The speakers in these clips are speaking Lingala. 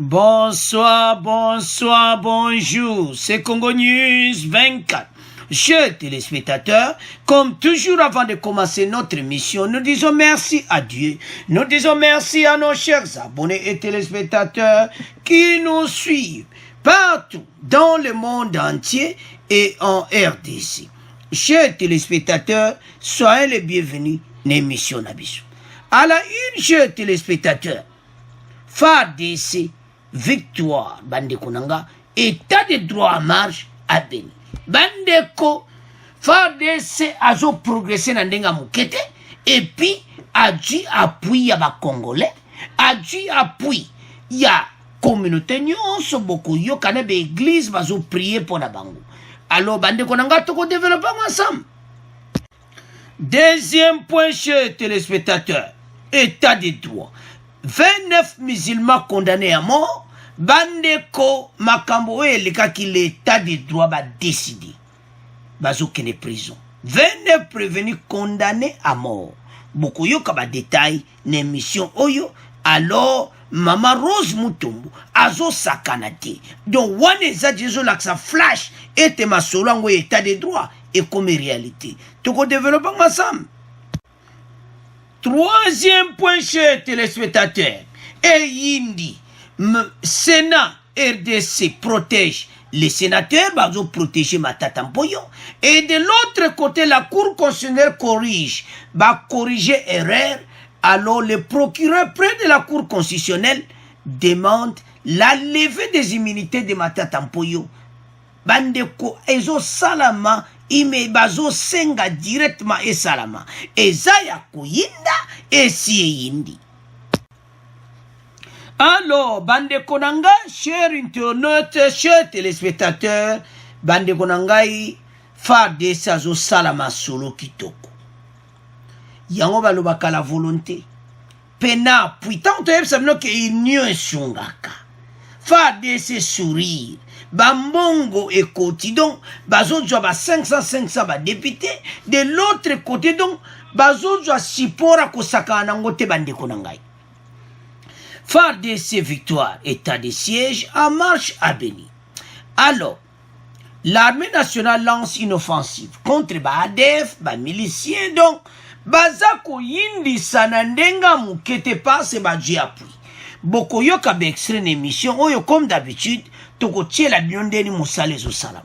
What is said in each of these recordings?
Bonsoir, bonsoir, bonjour, c'est Congo News 24. Chers téléspectateurs, comme toujours avant de commencer notre émission, nous disons merci à Dieu. Nous disons merci à nos chers abonnés et téléspectateurs qui nous suivent partout dans le monde entier et en RDC. Chers téléspectateurs, soyez les bienvenus dans l'émission Nabiso. À la une, chers téléspectateurs, FARDC, victoire, Bandeko Nanga, état de droit à marche à Beni. Bandeko, FARDC a progressé dans Ndenga Moukete, et puis a dû appuyer à Congolais, a dû appuyer ya communauté nyonso beaucoup yo kanebe église bazo prier pour la bango. Alors Bandeko Nanga toko développer ensemble. Deuxième point, chers téléspectateurs, état de droit. 29 musulmans condamnés à mort, Bandeko Makambo et l'état de droit va décider. Bazo kene prison. 29 prévenus condamnés à mort. Beaucoup yo kaba détail n'émission oyo. Alors Mama Rose Mutombo azo sakanate. Donc one eza jezo laksa flash et ma solango état de droit et comme réalité. Toko développement ensemble. Troisième point, chers téléspectateurs, et Yindi, Sénat RDC protège les sénateurs, ils protéger Matata Mpoyo, et de l'autre côté, la Cour constitutionnelle corrige, va corriger erreur, alors le procureur près de la Cour constitutionnelle demande la levée des immunités de Matata Mpoyo. Bandeko, ezo salama, ime bazo senga directement et salama. Ezaya kuyinda et si yindi. Alors, Bandeko Nanga, chers internautes, chers téléspectateurs, Bandeko Nangai, FARDC azo salama solo kitoko. Yango balobaka la volonté. Pena, puis tant que ça veut que union sungaka. FARDC sourire. Bambongo et côté donc, bazo joa 500 ba député. De l'autre côté donc, bazo joa sipora kosaka nangote Bandeko Nangai. FARDC victoire, état de siège en marche à Beni. Alors, l'armée nationale lance une offensive contre ADF, miliciens donc, bazako yindi sanandenga mukete passe badji appui. Boko yo kabe extrait émission, oyo comme d'habitude, toko tie la biondeni musale zo salam.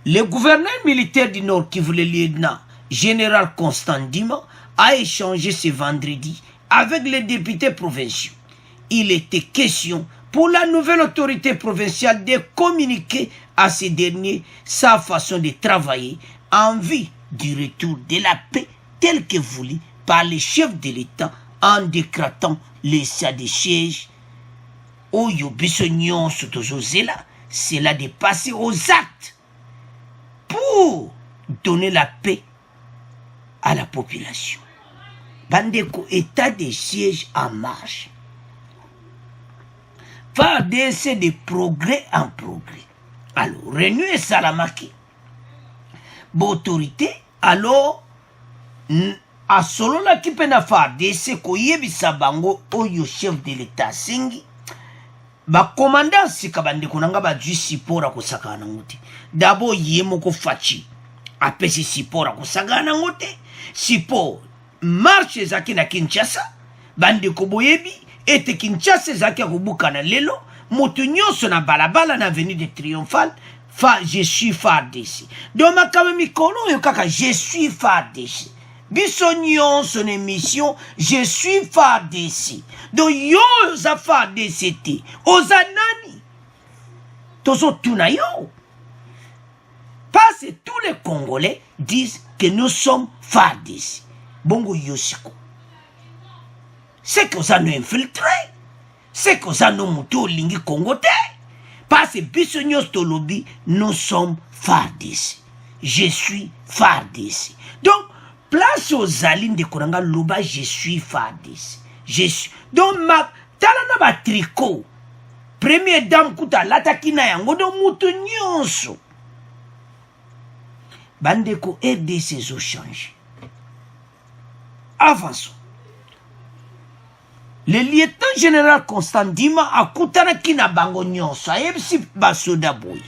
Le gouverneur militaire du Nord Kivu, le lieutenant général Constant Dima, a échangé ce vendredi avec les députés provinciaux. Il était question pour la nouvelle autorité provinciale de communiquer à ces derniers sa façon de travailler en vue du retour de la paix telle que voulue par les chefs de l'État en décrétant l'état de siège. Oyo biso nyonso tozozela, c'est là de passer aux actes pour donner la paix à la population. Bandeko, état de siège en marche. FARDC de progrès en progrès. Alors, Renou et Salamaki, autorité, alors, à solo la qui pena FARDC, koyebisa bango oyo chef de l'État singi, ba commandant sika Bandeko Nanga ba dju sipora kosaka nangote. D'abord yemo ko fachi, apesi sipora kosaka nangote, sipora marche zaki na Kinshasa, Bandeko boyebi, ete Kinshasa zaki kubuka na lelo, moto nyonso na balabala na avenue de Triomphal, je suis FARDC. Donc makame mikolo yo kaka je suis FARDC. Biso nyonso na émission, je suis FARDC. Donc yo za FARDC te, oza nani? Tozo tuna yo. Parce que tous les Congolais disent que nous sommes FARDC. Bongo Yosiko. C'est que ça nous infiltré. C'est que ça nous moutou lingi Congote. Parce que bisognos tolobi, nous sommes FARDC. Je suis FARDC. Donc, place aux alines de Koranga Loba, je suis FARDC. Je suis. Donc, ma talana ba tricot. Première dame kuta latakina yango do moutou nyonso. Bandeko RDC zo change. Avançons. le lieutenant général Constant Ndima akutanaki na bango nyonso ayebisi basoda boye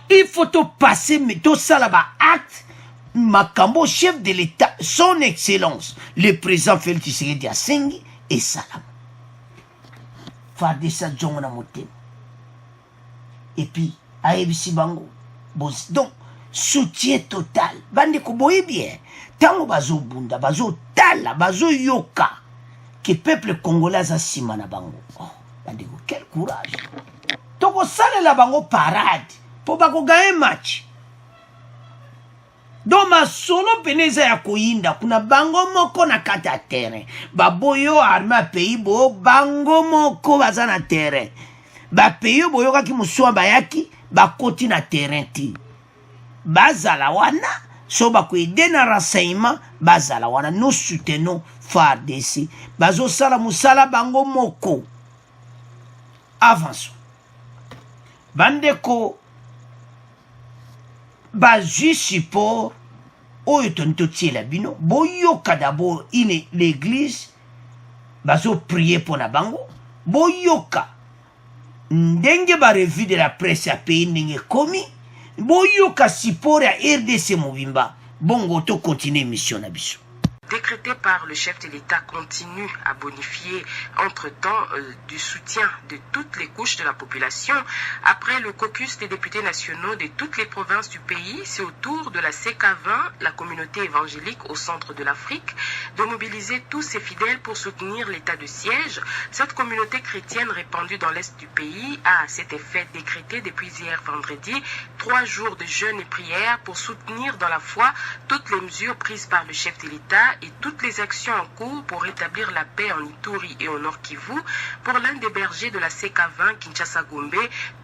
il faut passer tosala baacte makambo chef de l'état son excellence le président Félix Tshisekedi asengi esalama fardesa jongo na motema et puis ayebisi bango donc soutien total bandeko boye bien ntango bazobunda bazotala bazoyoka que peuple congolais aza nsima na bango bandeko quel courage tokosalela bango parade mpo bakogaye match donc masolo pene eza ya koyinda kuna bango moko na kati ya terrain baboyo arme ya pays boyo bango moko baza na terrain bapays oyo boyokaki mosuwa bayaki bakoti na terrain ti bazala wana so bakoyede na renseignement bazala wana nous soutenons FARDC bazosala musala bango moko avance bandeko bazwi support oyo tontotiela bino boyoka d'abord l'église bazoprier mpona bango boyoka ndenge barevue de la presse ya pays ndenge komi boyoka support ya RDC mobimba bongo to continue mission na biso. Décrété par le chef de l'État continue à bonifier entre-temps du soutien de toutes les couches de la population. Après le caucus des députés nationaux de toutes les provinces du pays, c'est au tour de la CK20, la communauté évangélique au centre de l'Afrique, de mobiliser tous ses fidèles pour soutenir l'état de siège. Cette communauté chrétienne répandue dans l'est du pays a à cet effet décrété depuis hier vendredi 3 jours de jeûne et prière pour soutenir dans la foi toutes les mesures prises par le chef de l'État et toutes les actions en cours pour rétablir la paix en Ituri et au Nord Kivu. Pour l'un des bergers de la CK20, Kinshasa Gombe,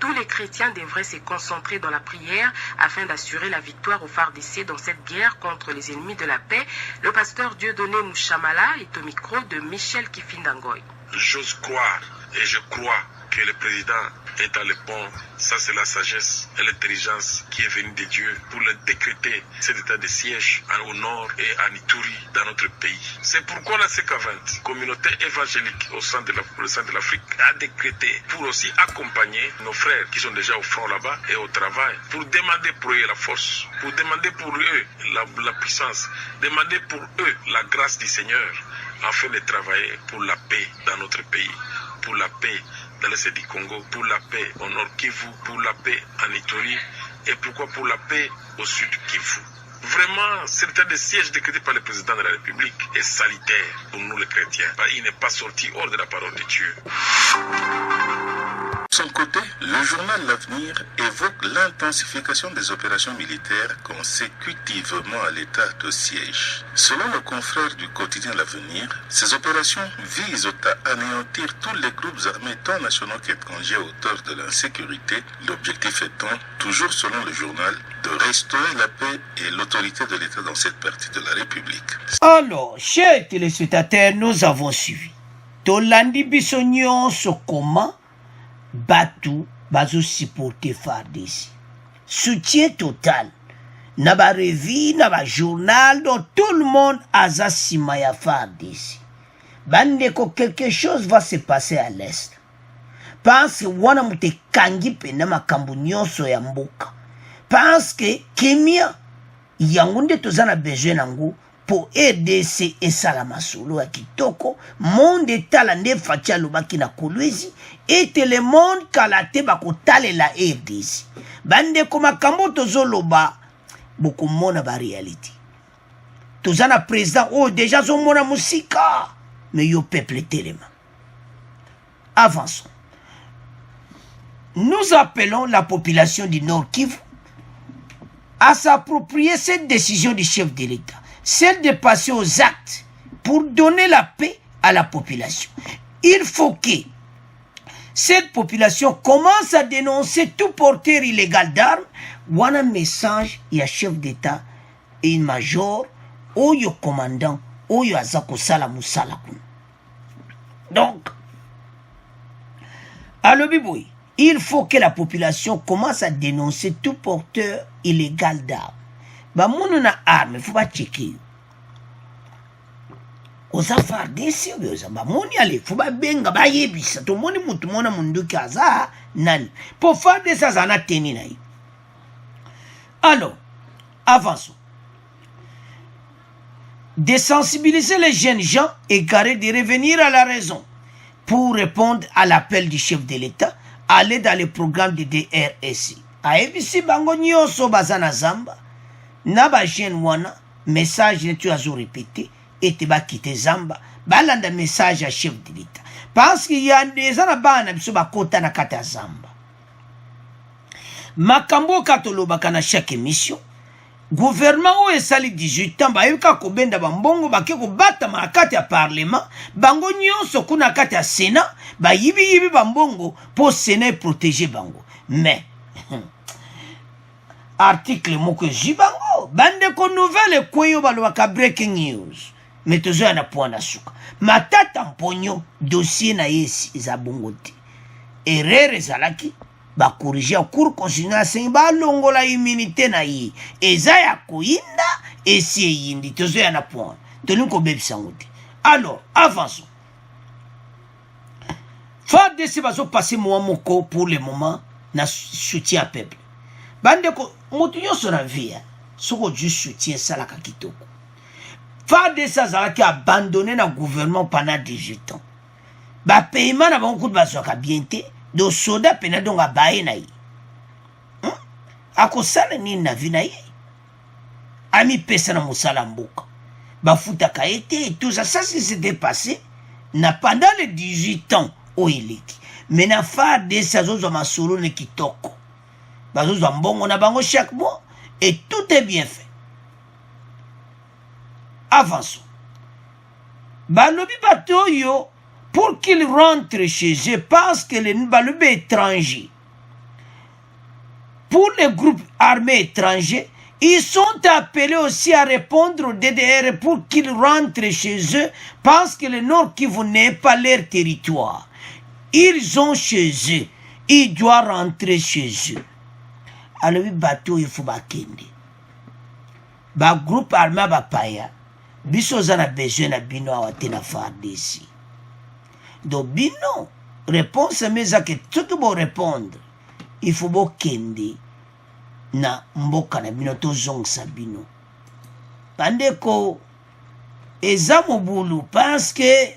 tous les chrétiens devraient se concentrer dans la prière afin d'assurer la victoire au FARDC dans cette guerre contre les ennemis de la paix. Le pasteur Dieudonné Mouchamala est au micro de Michel Kifindangoy. J'ose croire et je crois que le président est dans le bon. Ça, c'est la sagesse et l'intelligence qui est venue de Dieu pour le décréter cet état de siège au nord et en Ituri dans notre pays. C'est pourquoi la CK20, communauté évangélique au sein de l'Afrique, a décrété pour aussi accompagner nos frères qui sont déjà au front là-bas et au travail, pour demander pour eux la force, pour demander pour eux la puissance, demander pour eux la grâce du Seigneur afin de travailler pour la paix dans notre pays, pour la paix dans l'est du Congo, pour la paix au nord Kivu, pour la paix en Ituri et pourquoi pour la paix au sud Kivu. Vraiment, cet état de siège décrété par le président de la République est salutaire pour nous les chrétiens. Il n'est pas sorti hors de la parole de Dieu. De son côté, le journal L'Avenir évoque l'intensification des opérations militaires consécutivement à l'état de siège. Selon le confrère du quotidien L'Avenir, ces opérations visent à anéantir tous les groupes armés tant nationaux qu'étrangers auteurs de l'insécurité, l'objectif étant, toujours selon le journal, de restaurer la paix et l'autorité de l'État dans cette partie de la République. Alors, chers téléspectateurs, nous avons suivi. Tolandi Bissognon comment Batu bazo supporter FARDC. Soutien total. Naba revue, naba journal, donc tout le monde a simaya FARDC. Bandeko, quelque chose va se passer à l'est. Parce que wana mute kangi pena makambo nyonso ya mboka. Parce que Kemia yangunde tozana besoin nango pour RDC et Salamasolo à Kitoko, monde etala nde fatia lobaki na Kolwezi, et le monde kalate bako tale la RDC. Bande koma kambo tozo loba, boko mona ba reality. Tozana président, oh déjà zo mona musika, mais yo peuple telema. Avançons. Nous appelons la population du Nord Kivu à s'approprier cette décision du chef de l'État, celle de passer aux actes pour donner la paix à la population. Il faut que cette population commence à dénoncer tout porteur illégal d'armes. Ou un message, il y a chef d'État et un major, ou il y a commandant, ou il y a Zako Salamou Salakoun. Donc, à l'Obiboui, il faut que la population commence à dénoncer tout porteur illégal d'armes. Bah, mon na arme, il faut pas checker. oza FARDC oza bamoni ale fo babenga bayebisa tomoni mutu mona munduki aza nani po FARDC aza na teni na ye. Alors avançons. De sensibiliser les jeunes gens égarés de revenir à la raison pour répondre à l'appel du chef de l'État, aller dans le programme de DRSI. Aebisi bango nyonso baza na zamba na ba jeune wana message netu azo répété et te ba quitter zamba balanda message à chef de l'État parce qu'il y a des ana bana biso ba kota na kata zamba makambo katoloba kana chaque émission. Gouvernement o esali 18 ans bayuka kobenda bambongo bake kobata makati ya parlement bango nyonso kuna kati ya Sénat bayibi bambongo pour Sénat protéger bango. Mais article moko jibango bande ko nouvelle kweyo balwaka breaking news metozo ya na pona suka matata mponyo dossier na yesi za bongo te erreur ezalaki ba corriger cour constitutionnel ba longola immunité na yi eza ya koinda esi yindi tozo ya na point toni ko bebisa ngote. Alors avançons. FARDC bazo passer mois moko pour le moment na soutien peuple bande ko mutu nyonso na vie soko du soutien salaka kitoko. FARDC azalaki abandonné na gouvernement pendant 18 ans ba paiement na bango kutu bazwaka bien te do soda pena donga bae na ye akosala nini na vi na ye amipesa na mosala mboka bafutaka ye te et tout ça ça s'était passé na pendant les 18 ans o eleki. Mais na FARDC azozwa masolo ne kitoko bazozwa mbongo na bango chaque mois et tout est bien fait. Avançons. Balobi bato yo pour qu'ils rentrent chez eux parce que les Balubé étrangers, pour les groupes armés étrangers, ils sont appelés aussi à répondre au DDR pour qu'ils rentrent chez eux parce que le Nord Kivu n'est pas leur territoire. Ils ont chez eux, ils doivent rentrer chez eux. Alors, bateau, il faut bakende. Ba groupe armé bapaya, biso zana besoin na bino awate na FARDC. Donc, bino, réponse mais à que tout le monde répondre. Il faut bo kende na mboka na bino to zongsa bino. Pandeko eza mobulu parce que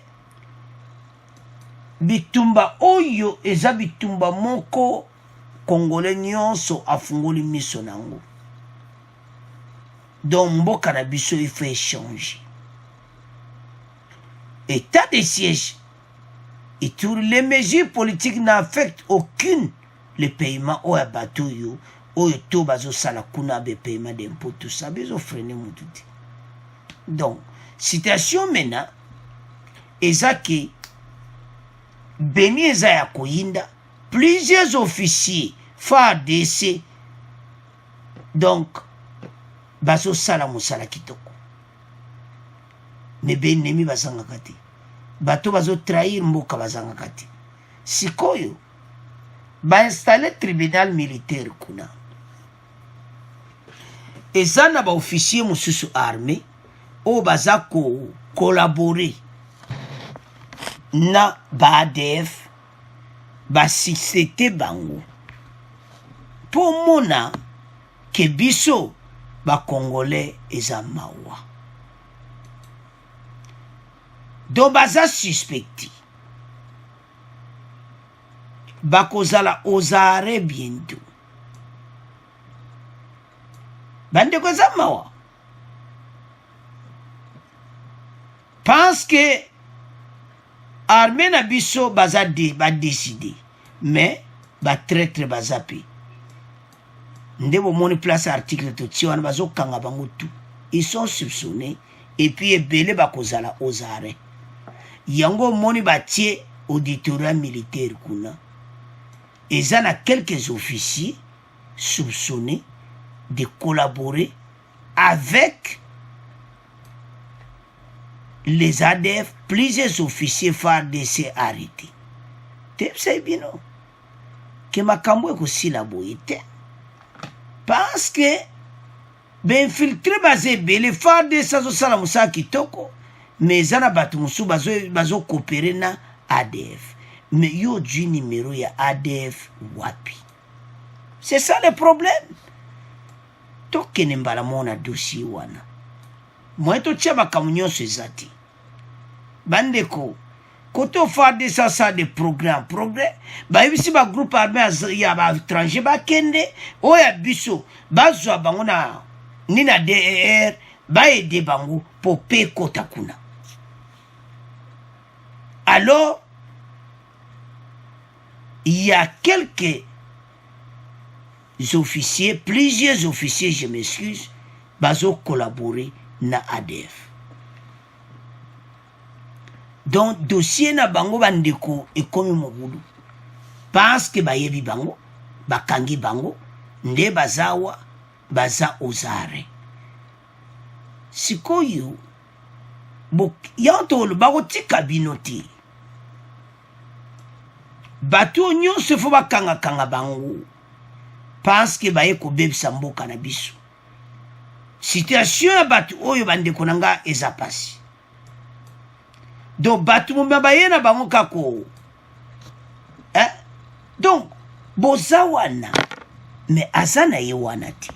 bitumba oyo eza bitumba moko Congolais nyonso afungoli miso nango. Donc mboka na biso il faut échanger. État de siège. Et tous les mesures politiques n'affectent aucune le paiement au bateau yo au to bazo sala kuna be paiement d'impôt tout ça bezo freiner mututi. Donc situation maintenant ezaki beni eza ya koyinda plusieurs officiers FARDC donc bazo sala musala kitoko mais ben nemi bazanga kati bato bazo trahir mboka bazanga kati sikoyo ba installer tribunal militaire kuna ezana ba officier mususu armé o bazako collaborer na ba ADF ba société bango pour mona ke biso ba congolais ezamawa do baza suspecti bakozala osare bientôt bande kozamawa parce que armée na biso baza ba décider mais ba traître baza pe ndebo moni place article to tiwana bazo kanga bango tout ils sont soupçonnés et puis ebele bakozala osare yango moni batie auditorat militaire kuna eza na quelques officiers soupçonnés de collaborer avec les ADF, plusieurs officiers FARDC arrêtés. Tu sais bien que makambo eko sila boyete parce que ben filtré basé belé FARDC azo sala musa kitoko mais zana batu musu bazo coopérer na ADF. Mais yo du numéro ya ADF wapi. C'est ça le problème. Tokene mbala mona dossier wana. Moi to tia bakamunyo sezati. Bandeko koto faire ça des programmes progrès ba ibisi ba groupe armé ya ba étranger ba kende o ya biso bazwa bango na nina DER ba aider bango pour payer kota kuna. Alors il y a quelques officiers, plusieurs officiers, je m'excuse, bazo collaborer na ADF. Donc dossier na bango bandeko ekomi mobulu parce que bayebi bango bakangi bango nde bazawa baza ozare sikoyo yanto bako tika binoti bato nyonso fo bakanga bango parce que baye ko bebisa mboka na biso situation ya bato oyo bandeko nanga eza pasi. Donc bato mumba bayena bango kako donc boza wana mais azana ye wana ti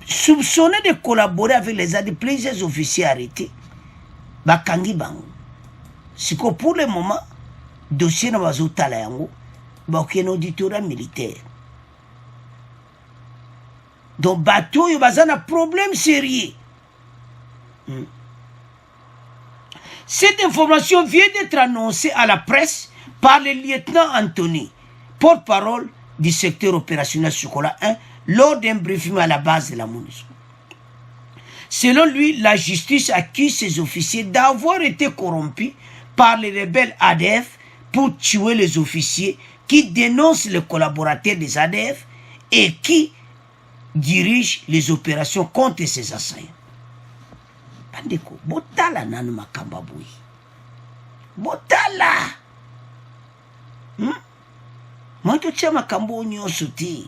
soupçonné de collaborer avec les AD, plusieurs officiers arrêtés bakangi bango siko pour le moment dossier na bazotala yango bakeno auditorat militaire. Donc bato yo bazana problème sérieux. Cette information vient d'être annoncée à la presse par le lieutenant Anthony, porte-parole du secteur opérationnel Sokola 1, lors d'un briefing à la base de la MONUSCO. Selon lui, la justice accuse ses officiers d'avoir été corrompus par les rebelles ADF pour tuer les officiers qui dénoncent les collaborateurs des ADF et qui dirigent les opérations contre ces assaillants. Bandeko, botala nanu makamba boui. Botala. Moi to tia makambo nyonso ti.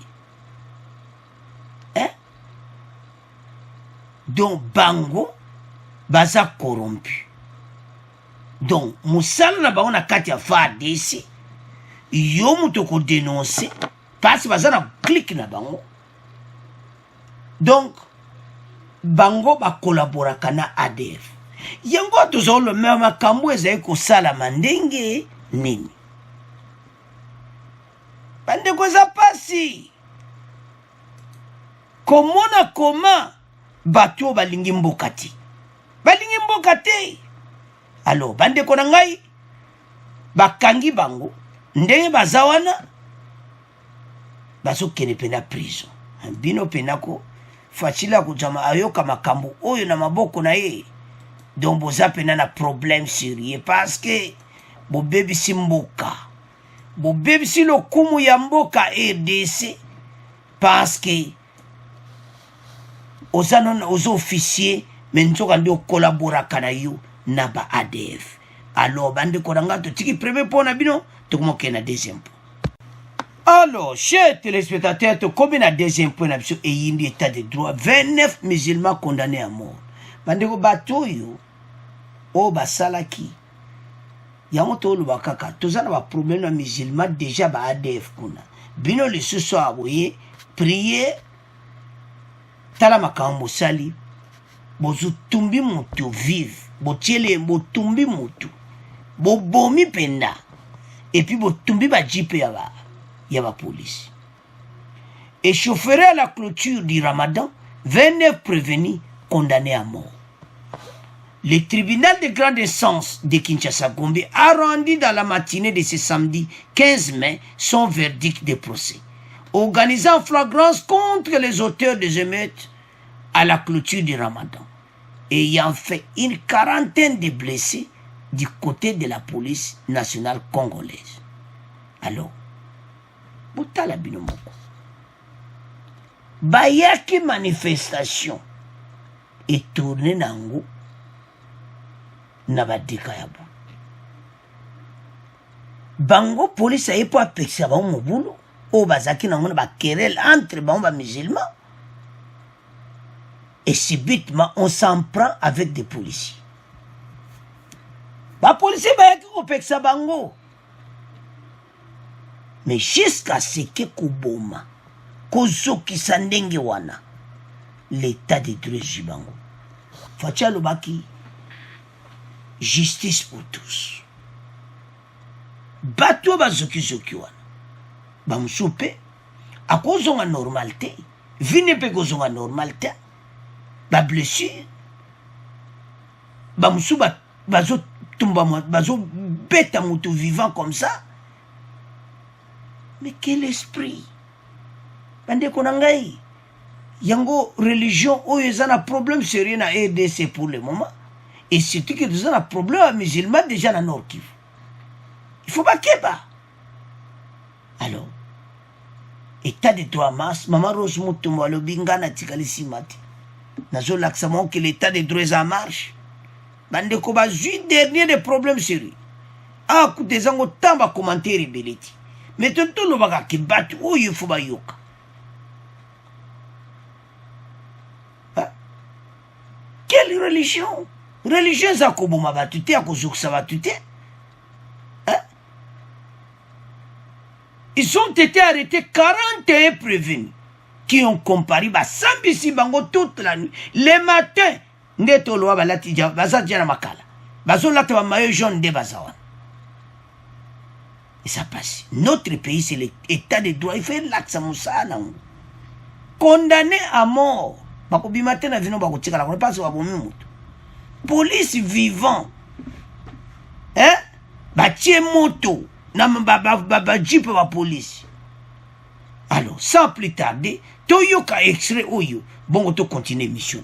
Donc bango baza corrompu. Donc musala na bango na kati ya FARDC yo muto ko dénoncer parce que baza na clique na bango. Donc bango ba collaboraka na ADF. Yango tozolo même makambo ezali ko sala mandenge nini. Bande ko za pasi. Comment bato balingi mbokati. Balingi mbokati. Alors bande ko ngai bakangi bango ndenge bazawana baso kene pena prison. Bino penako facile kujama ayoka makambo oyo na maboko na ye. Donc boza pena na problème sérieux parce que bo bebi simboka. Bo bebi si lo kumu ya mboka RDC parce que aux officiers menzoka ndio collabora kana yo na ba ADF. Alors bande koranga to tiki premier point na bino to komoke na deuxième point. Alors, chers téléspectateurs, comme un deuxième point et il état de droit, 29 musulmans condamnés à mort. Bandeko bato yo o basalaki. Yango to lo bakaka, tozana ba problème na musulman déjà ba ADF kuna. Bino le soso aboye prier tala makambo sali. Bozu tumbi mutu vive, botiele botumbi mutu. Bo bomi penda. Et puis botumbi ba jipe ya ba. Il y a la police. Échaufferé à la clôture du Ramadan, 29 prévenus condamnés à mort. Le tribunal de grande instance de Kinshasa-Gombe a rendu dans la matinée de ce samedi 15 mai son verdict de procès, organisant flagrance contre les auteurs des émeutes à la clôture du Ramadan, ayant fait une quarantaine de blessés du côté de la police nationale congolaise. Alors, botala bino moko bayaki manifestation etourne nango na badeka ya bo bango police aye po apekisa bango mobulu oyo bazaki nango na baquerelle entre bango ba musulman et subitement on s'en prend avec des policiers. Les policiers bayaki kopekisa bango. Mais jusqu'à ce que kuboma kozokisa ndenge wana l'état de droit jibango. Fatia lobaki justice pour tous. Bato bazoki wana bamusupe akozonga normalité vine pe kozonga normalité ba blessure bamusu bazo tumba bazo beta mutu vivant comme ça. Mais quel esprit bande konangai yango religion oyo ezana problème sérieux na RDC pour le moment et surtout que nous avons un problème musulman déjà dans Nord Kivu. Il faut pas keba. Alors, état de droit masse, maman Rose Moutoumou, le bingana tikalisi mati. Nazo l'accent que l'état de droit en marche. Bande ko ba juste dernier des problèmes sérieux. Ah, écoutez, zango tamba commentaire beleti. Mais tout le baga ki bat ou il faut ba yoka. Quelle religion? Religion za koboma batute ya kozokisa batute. Ils ont été arrêtés 41 prévenus qui ont comparé Sambisi Bango toute la nuit. Le matin, Neto Loa Balatija, Bazadjana Makala, Bazolata Mayo jaune de Bazawan. Et ça passe. Notre pays, c'est l'état de droit. Il fait l'accent Moussa. Condamné à mort. Bakobi matin, na vino bakotika la pas sur Abomutu. Police vivant. Hein? Batie moto. Ba jeep la police. Alors, sans plus tarder, Toyoka extrait Oyo. Bon, on continue mission.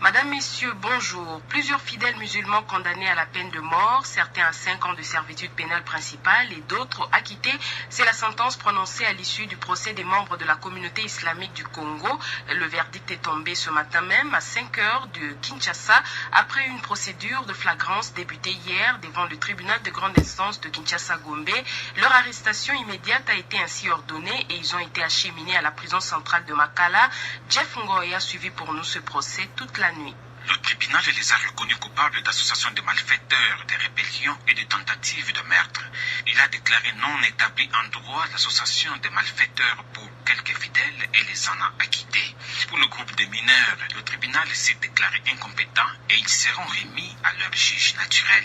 Madame, Messieurs, bonjour. Plusieurs fidèles musulmans condamnés à la peine de mort, certains à 5 ans de servitude pénale principale et d'autres acquittés. C'est la sentence prononcée à l'issue du procès des membres de la communauté islamique du Congo. Le verdict est tombé ce matin même à 5 heures de Kinshasa après une procédure de flagrance débutée hier devant le tribunal de grande instance de Kinshasa-Gombe. Leur arrestation immédiate a été ainsi ordonnée et ils ont été acheminés à la prison centrale de Makala. Jeff Ngoy a suivi pour nous ce procès toute la nuit. Le tribunal les a reconnus coupables d'association de malfaiteurs, de rébellion et de tentatives de meurtre. Il a déclaré non établi en droit l'association de malfaiteurs pour quelques fidèles et les en a acquittés. Pour le groupe de mineurs, le tribunal s'est déclaré incompétent et ils seront remis à leur juge naturel.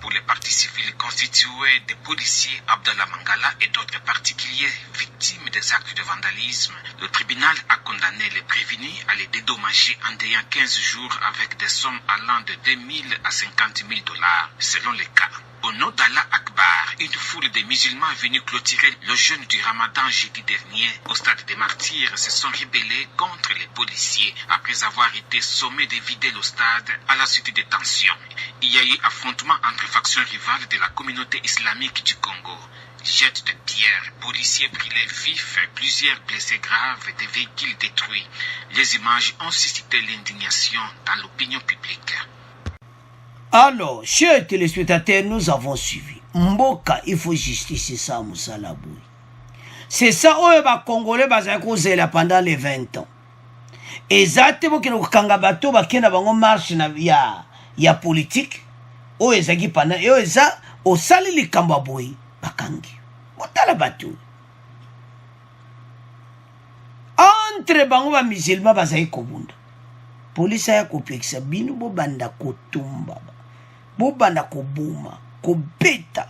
Pour les parties civiles constituées de policiers, Abdallah Mangala et d'autres particuliers victimes des actes de vandalisme, le tribunal a condamné les prévenus à les dédommager en ayant 15 jours avec des sommes allant de 2 000 à 50 000 dollars, selon les cas. Au nom d'Allah Akbar, une foule de musulmans venus clôturer le jeûne du Ramadan jeudi dernier au stade des Martyrs se sont rebellés contre les policiers après avoir été sommés de vider le stade à la suite des tensions. Il y a eu affrontement entre factions rivales de la communauté islamique du Congo. Jets de pierre, policiers brûlés vifs, plusieurs blessés graves et des véhicules détruits. Les images ont suscité l'indignation dans l'opinion publique. Alors, chers téléspectateurs, nous avons suivi. Mboka, il faut justice, c'est ça, Moussa Laboui. C'est ça, où les Congolais bazakosela pendant les 20 ans. Exactement, que nous kangabato bakena bango marche ya politique. Où ezaki pendant, et eza au sali li kambaboui bakangi. Motala bato. Entre bango ba musulman bazaki kobunda. Police ya kopekisa binu bo banda kotumba. Bo banda kobuma, kobeta,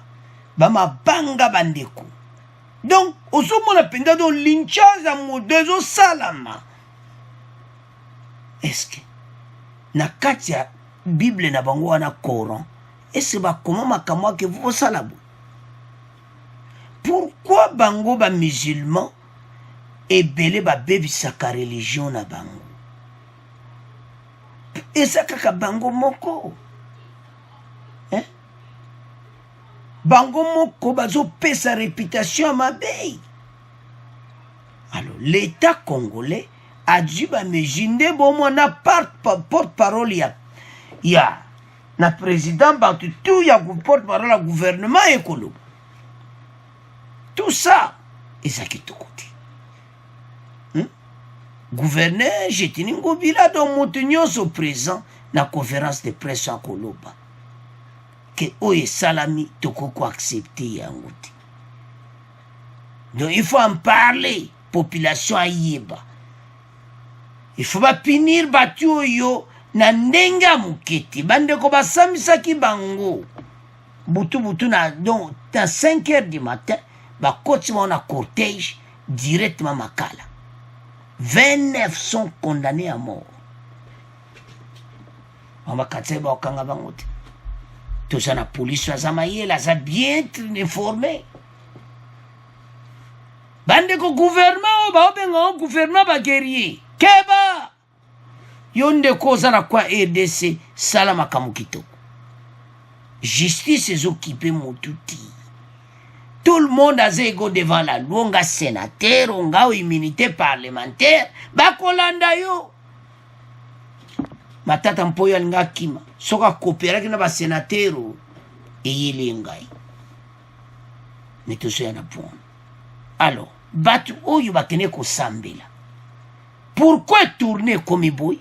bamabanga bandeko. Donc, osomona penda do linchaza modezo salama. Est-ce que na kati ya Bible na bango wana Coran, est-ce ba comment makamwa ke vous salabo? Pourquoi bango ba musulman ebele ba bebisaka religion na bango? Et ça kaka bango moko. Hein? Bango moko bazo paie sa réputation à ma veille. Alors, l'État congolais a dû me gêner, bon, moi, na porte-parole, il y a, na président, tout, il y a porte-parole à gouvernement écolo. Tout ça, et ça qui est tout côté. gouverneur jetini ngobila do moto nyonso présent na conférence de presse à koloba que oye salami toko accepter yango te. Donc il faut en parler, population ayeba. Il faut pas punir batu oyo na ndenga muketi bandeko basamisaki bango butu na donc à 5 heures du matin bakoti na cortège directement Makala. 29 sont condamnés à mort. On va casser bakanga bango te. Tout ça la police azamayela za bien informé. Bandeko gouvernement ba obenga gouvernement ba guerrier. Keba yonde koza na kwa RDC salama kamukito. Justice est occupée motuti. Tout le monde a ego devant la loi, on a sénateur, on a immunité parlementaire, bakolanda yo. Matata mpoyo alinga kima, soka coopérer na ba sénateur et yele ngai. Mais tout ça na point. Alors, batu oyo bakene ko sambela. Pourquoi tourner comme boy?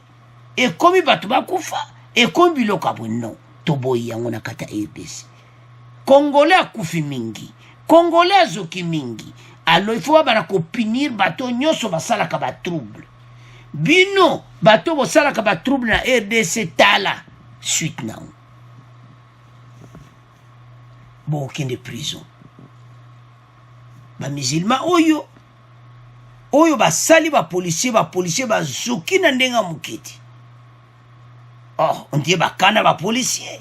Et comme batu bakufa, et comme biloka non, to boy yango na kata RDC. Congolais akufi mingi. Congolais azoki mingi. Alors il faut bana ko punir bato nyonso basala ka ba trouble. Bino bato basala ka ba trouble na RDC tala suite na. Bon aucun de prison. Ba musulman oyo basali ba policier bazoki na ndenga muketi. Oh, on dit bakana ba policier.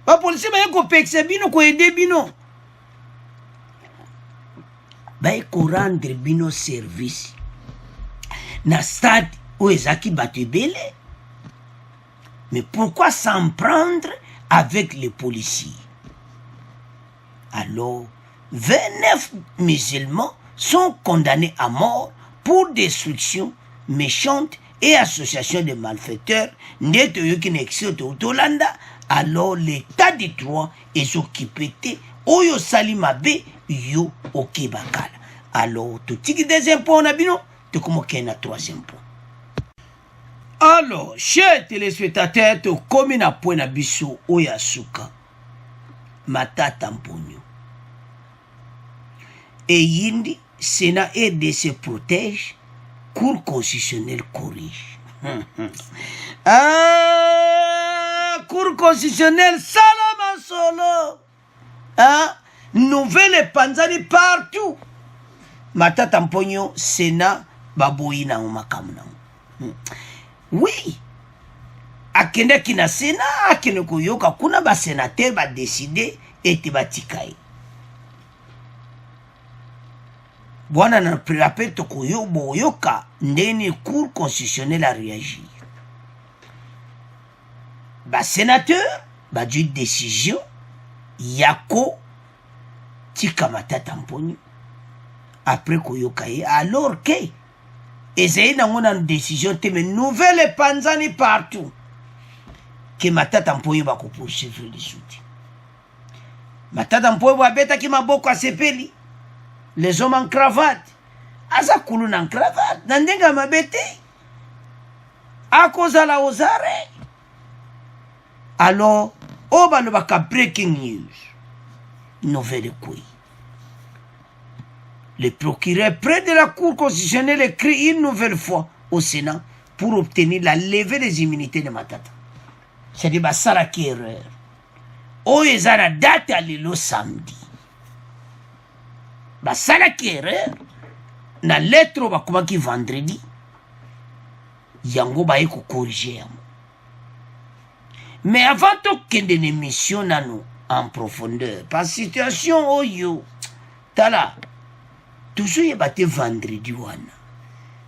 Ba policier ba yako pekse bino ko aider bino. Ba ko rendre bino service. Na stade où ezaki batu belé. Mais pourquoi s'en prendre avec les policiers? Alors, 29 musulmans sont condamnés à mort pour destruction méchante et association de malfaiteurs. Alors, l'état de droit est occupé. Oyo salimabe yo okebakala. Alors, tout tiki deuxième point, on a bino, tout comme on a troisième point. Alors, chers téléspectateurs, tout comme na point na biso oyasuka, matata mponyo. Et yindi, Sénat RDC protège, Cour constitutionnelle corrige. Cour constitutionnelle, salama solo. Nouvelle panzani partout. Matata mponyo, Sénat, baboyi na umakamna. Oui. Akende kina Sénat, akende koyoka, kuna ba sénateur ba décider ete batikai. Bwana na rappel to boyoka ndeni Cour constitutionnelle a réagi. Ba sénateur, ba du décision, yako tika matata mponyo. Après koyoka ye, alors que essaye na décision te mais nouvelle panzani partout. Que matata mponyo ba ko poursuivre les soutiens. Matata mponyo ba beta ki maboko asepeli. Les hommes en cravate. Aza kulu en cravate. Nandenga mabete. Akoza la ozare. Alors, oba no baka breaking news. Nouvelle quoi. Le procureur près de la Cour constitutionnelle écrit une nouvelle fois au Sénat pour obtenir la levée des immunités de Matata. C'est-à-dire basara qui erreur. Oyezara date à l'île samedi. Basala qui erreur na lettre bakomaki vendredi yango baye ko corriger. Mais avant to kende émission nano en profondeur par situation oyo tala toujours y baté vendredi wana.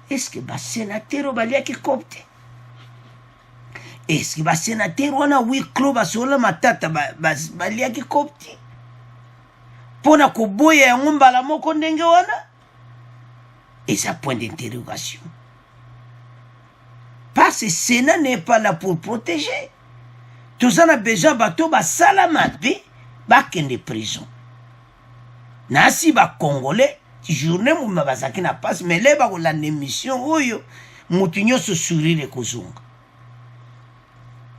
Est-ce que ba sénateur baliaki kopte? Est-ce que ba sénateur wana oui clos basola matata baliaki kopte? Pona koboya yango mbala moko ndenge wana? Et ça point d'interrogation. Parce que le Sénat n'est pas là pour protéger. Tout ça a besoin bato ba salamabe ba kende prison. Nasi ba Congolais, journée mouma bazaki na passe mais les ba ko la émission oyo mutu nyonso sourire kozonga.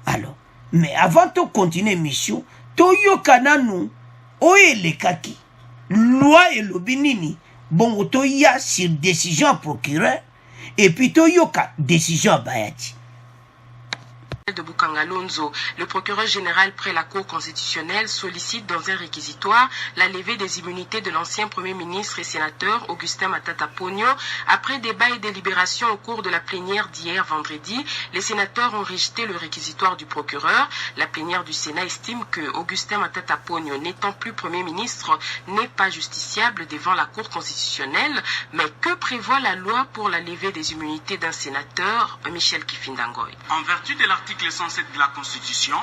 Alors, mais avant de continuer mission, toyoka nanu oyo elekaki loi elobi nini bongo toya sur décision procureur et puis toyoka décision bayati. De Bukangalonzo, le procureur général près la Cour constitutionnelle sollicite dans un réquisitoire la levée des immunités de l'ancien Premier ministre et sénateur Augustin Matata Ponyo. Après débat et délibération au cours de la plénière d'hier vendredi, les sénateurs ont rejeté le réquisitoire du procureur. La plénière du Sénat estime que Augustin Matata Ponyo, n'étant plus Premier ministre, n'est pas justiciable devant la Cour constitutionnelle. Mais que prévoit la loi pour la levée des immunités d'un sénateur? Michel Kifindangoy. En vertu de l'article 107 de la Constitution,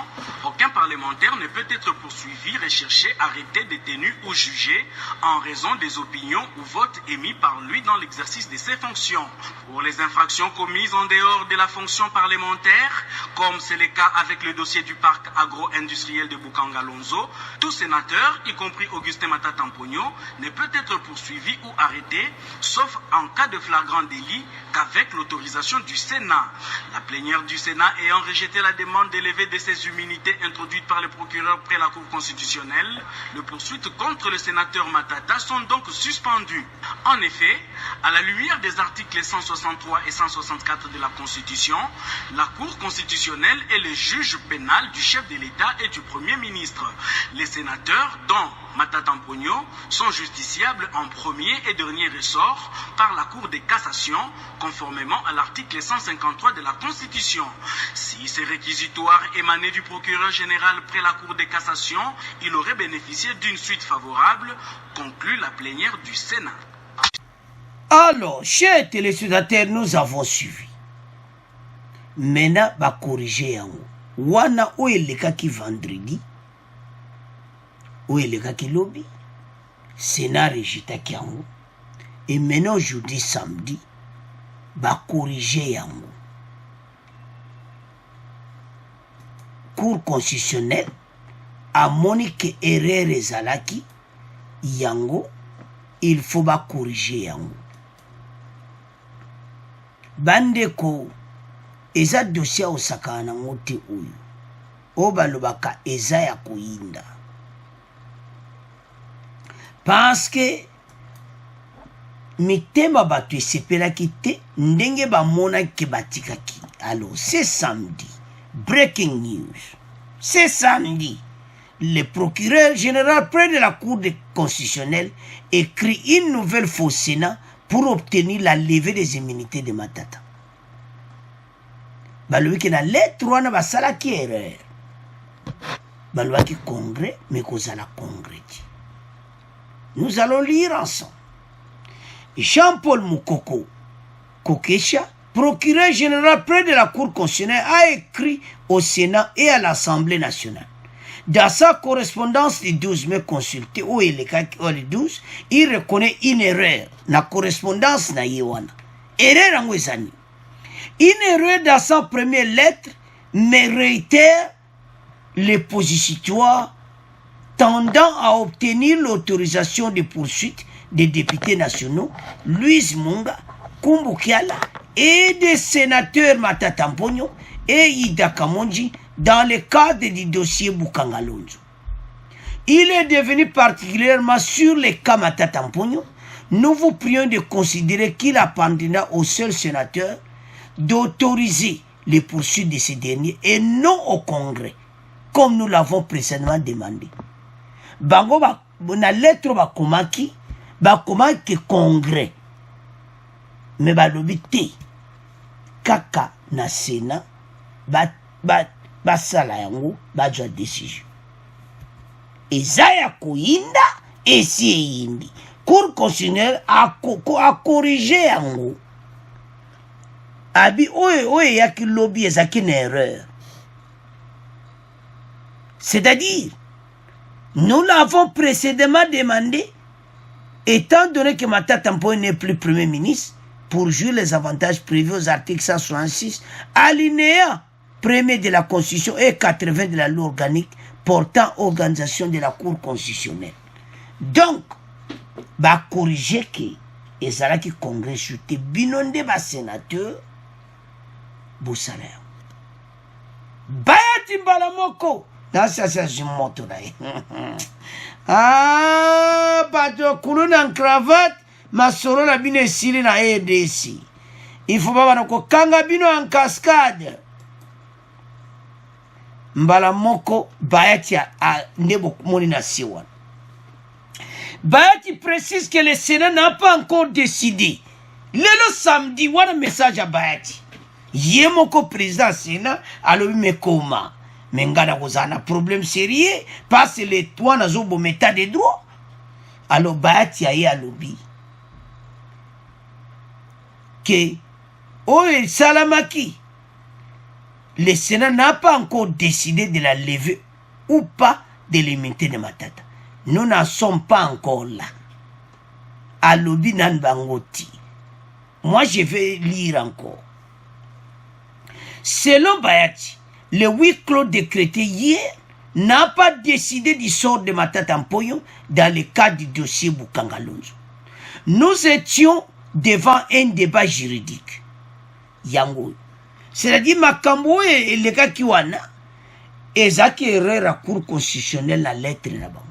aucun parlementaire ne peut être poursuivi, recherché, arrêté, détenu ou jugé en raison des opinions ou votes émis par lui dans l'exercice de ses fonctions. Pour les infractions commises en dehors de la fonction parlementaire, comme c'est le cas avec le dossier du parc agro-industriel de Bukangalonzo, tout sénateur, y compris Augustin Matata Ponyo, ne peut être poursuivi ou arrêté, sauf en cas de flagrant délit, qu'avec l'autorisation du Sénat. La plénière du Sénat ayant rejeté la demande d'élevée de ces immunités introduites par le procureur près la Cour constitutionnelle, les poursuites contre le sénateur Matata sont donc suspendues. En effet, à la lumière des articles 163 et 164 de la Constitution, la Cour constitutionnelle est le juge pénal du chef de l'État et du Premier ministre. Les sénateurs, dont Matata Ponyo, sont justiciables en premier et dernier ressort par la Cour de cassation, conformément à l'article 153 de la Constitution. Si ces réquisitoires émanaient du procureur général près la Cour de cassation, il aurait bénéficié d'une suite favorable, conclut la plénière du Sénat. Alors, chers téléspectateurs, nous avons suivi. Maintenant, va corriger yango. Wana o elekaki vendredi, o elekaki lobby, Sénat rejetaki yango. Et maintenant, aujourd'hui, samedi, va corriger yango. Cour constitutionnelle a moni que erreur ezalaki yango, il faut ba corriger yango. Bandeko eza dossier osaka na ngote oyo o balobaka eza ya koyinda parce que mitema bato esepelaki te ndenge bamonaki batikaki. Alors c'est samedi, breaking news, c'est samedi, le procureur général près de la Cour constitutionnelle écrit une nouvelle fois au Sénat pour obtenir la levée des immunités de Matata. Balobi que la lettre wana basalaki erreur. Balobaki congrès, mais kozala congrès. Nous allons lire ensemble. Jean-Paul Moukoko Kokesha, procureur général près de la Cour constitutionnelle, a écrit au Sénat et à l'Assemblée nationale. Dans sa correspondance du 12 mai consulté, où il est 12, il reconnaît une erreur. La correspondance na yewana. Erreur en wezani. Une erreur dans sa première lettre, mais réitère les positoires tendant à obtenir l'autorisation de poursuite des députés nationaux, Louise Munga, Kumbu Kiala, et des sénateurs Matata Ponyo et Ida Kamonji dans le cadre du dossier Bukangalonzo. Il est devenu particulièrement sur les cas Matata Ponyo. Nous vous prions de considérer qu'il appartiendra au seul sénateur d'autoriser les poursuites de ces derniers et non au Congrès, comme nous l'avons précédemment demandé. Bango na lettre ba komaki Congrès, mais balobi te kaka na Sénat basala yango bazwa décision. Eza ya koyinda esi eyindi. Cour constitutionnelle a corrigé yango. Abi oye yaki lobby ezaki na erreur. C'est-à-dire, nous l'avons précédemment demandé, étant donné que Matata Ponyo n'est plus Premier ministre, pour jouir les avantages prévus aux articles 166, alinéa 1er de la Constitution et 80 de la loi organique portant organisation de la Cour constitutionnelle. Donc, corriger que ezalaki congrès chuté binonde ba sénateur bosala bayati mbala moko nasasa zimoto na ye bato kulu na cravate masolo na bino esili na EDC il faut bana kokanga bino en cascade mbala moko bayati ndebo moni na siwa bayati précise que le Sénat n'a pas encore décidé lelo samedi wana message à bayati ye moko président Sénat alobi mekoma mengana kozana problème sérieux parce que les toits nazo bon état de droit alors bayati aye alobi que oye salamaki le Sénat n'a pas encore décidé de la lever ou pas de l'immunité de Matata. Nous n'en sommes pas encore là. Alobi nan bangoti. Moi, je vais lire encore. Selon Bayati, le huis clos décrété hier n'a pas décidé du sort de Matata Mponyo dans le cadre du dossier Bukangalonzo. Nous étions devant un débat juridique. Yango. C'est-à-dire makambo et les gars qui wana ezaki erreur à cour constitutionnelle la lettre na bango.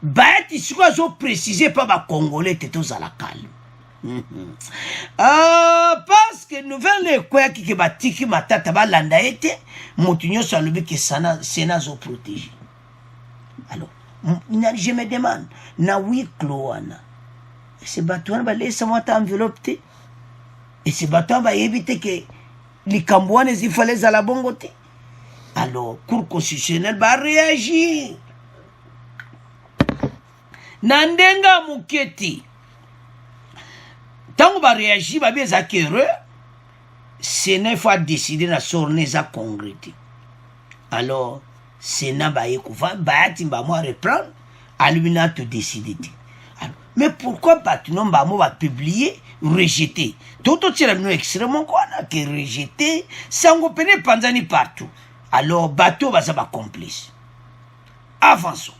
Bayati siko zo préciser pas ba congolais tetos à la calme. Parce que nouvelle ekwa ki batiki Matata ba landa ete motunyo salobi que Sénat zo protéger. Alors, je me demande na huis clos wana. Ce bateau ba laisse moi t'enveloppe et ce bateau va éviter que les Cambouanes il fallait à la bonne côté. Alors, Cour constitutionnelle va réagir. Nandenga Muketi. Tant qu'on va réagir, va bien s'acquérir. Sénat faut décider na sorneza congrès. Alors, Sénat va écouter, va moi reprendre. Alumina te décider. Mais pourquoi Batunon va publier, rejeter? Tout autre chose extrêmement quoi, que rejeter, ça on peut panzani partout. Alors, bateau va s'abattre complice. Avançons.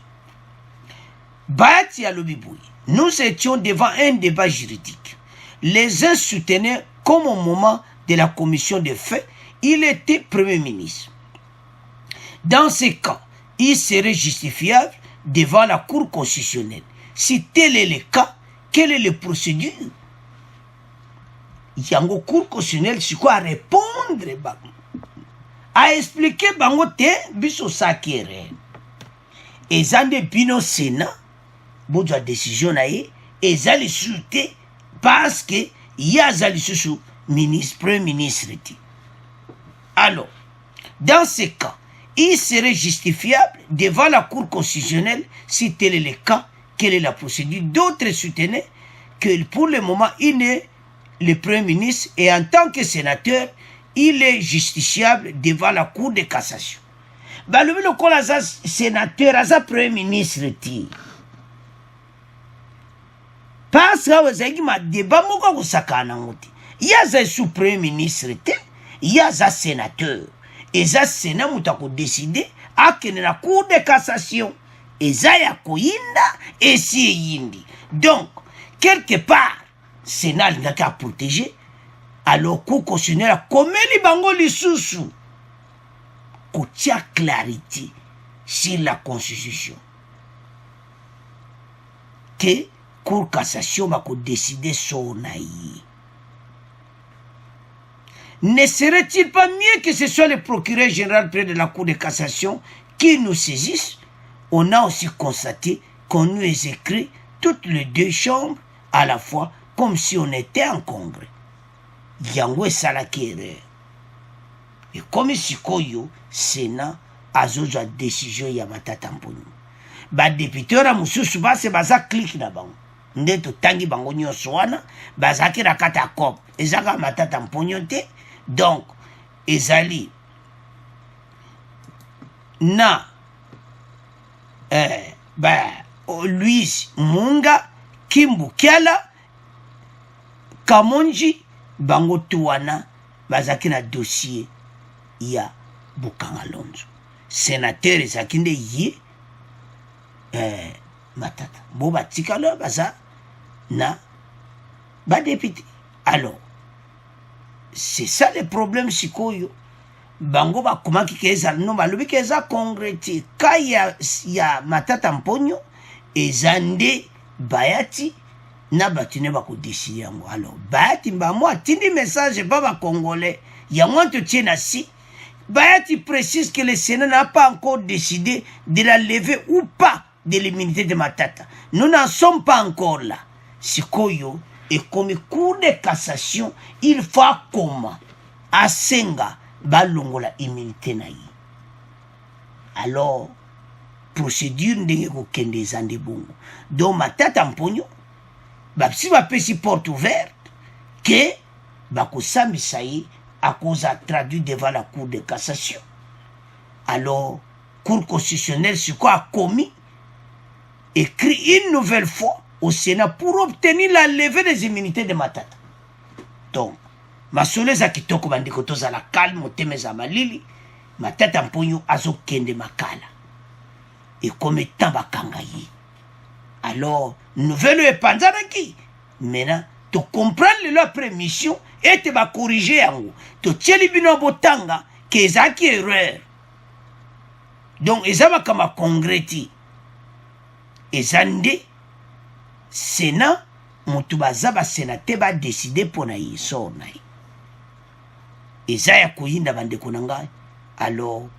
Bati à l'obiboui. Nous étions devant un débat juridique. Les uns soutenaient, comme au moment de la commission des faits, il était Premier ministre. Dans ces cas, il serait justifiable devant la Cour constitutionnelle. Si tel est le cas, quelle est la procédure? Yango Cour constitutionnelle, c'est quoi à répondre? À expliquer bango te biso sakere. Et zande bino Sénat, bout la décision naïe, et zali souté parce que ya zali sous ministre, premier ministre. Alors, dans ces cas, il serait justifiable devant la Cour constitutionnelle si tel est le cas. Quelle est la procédure? D'autres soutenaient que pour le moment, il est le Premier ministre et en tant que sénateur, il est justiciable devant la Cour de cassation. Bah, le sénateur, le Premier ministre, parce que vous avez dit, débat, il y a un sous-Premier ministre, il y a un sénateur. Et ça, Sénat, vous avez décidé à la Cour de cassation. Et Zaya Koyinda et si Yindi. Donc, quelque part, Sénat n'a qu'à protéger. Alors, Cour constitutionnelle, comme les bango les sous-sous, qu'on tient clarité sur la Constitution. Que Cour cassation va décider son aïe. Ne serait-il pas mieux que ce soit le procureur général près de la Cour de cassation qui nous saisisse? On a aussi constaté qu'on nous écrit toutes les deux chambres à la fois, comme si on était en congrès. Yango et Salakere. Et comme si Koyo, Sénat, a la décision ya Matata Mponyo. Ba député ora mususu ba se baza clique na bango. Ndeto tangi bango nyonso wana, bazaki na kata cop. Ezaka Matata Mponyo te. Donc, ezali na Louis Munga, Kimbu Kiala, Kamonji, Bango Tuwana, bazaki na dossier ya Bukangalonzo. Sénateur ezakinde ye Matata. Boba tikalo baza na ba député. Alors, c'est ça le problème sikoyo. Bango bakomaki ke eza no balobi ke eza congrès ka ya Matata Mponyo eza nde bayati na batine bakodeside yango. Alors bayati mbamo atindi message pa bacongolais yango entretien na si. Bayati précise que le Sénat n'a pas encore décidé de la lever ou pas de l'immunité de Matata. Nous n'en sommes pas encore là. Sikoyo, et comme cour de cassation, il faut comment asenga balongola immunité na yi. Alors, procédure ndenge ko kende zande bongo. Donc Matata Mponyo, si va pesi porte ouverte, que bako sambisa yi à cause a traduit devant la cour de cassation. Alors, cour constitutionnelle, ce quoi a commis, écrit une nouvelle fois au Sénat pour obtenir la levée des immunités de Matata. Donc, masole za kitoko bandiko toza la calme oteme za malili, Matata Mponyo azo kende makala. Et comme étant bakanga yi. Alors, nouvelle epanzanaki. Maintenant, tu comprends leur prémission et tu vas corriger yango. Tu tiens bino botanga que ça qui erreur. Donc, ezama kama congrès ezande Sénat mutu bazaba sénateur ba décider pona yi sort na yi. Ezaya kuyinda bandeko nanga. Alors,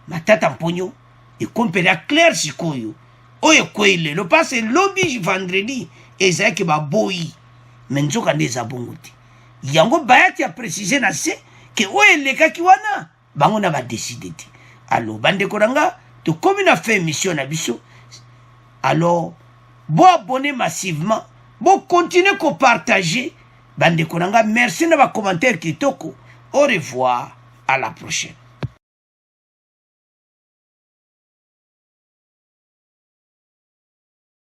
Matata Mponyo et compère clair sikoyo. Oye kwele le passe lobby vendredi ezaya ke ba boyi. Menzoka ndeza bongote. Yango bayati a préciser na se que oye lekaki wana bango na ba décider. Alors bandeko nanga to comme na fait mission na biso. Alors bo abonner massivement, bo continuer ko partager bandeko nanga merci na ba commentaire kitoko. Au revoir, à la prochaine.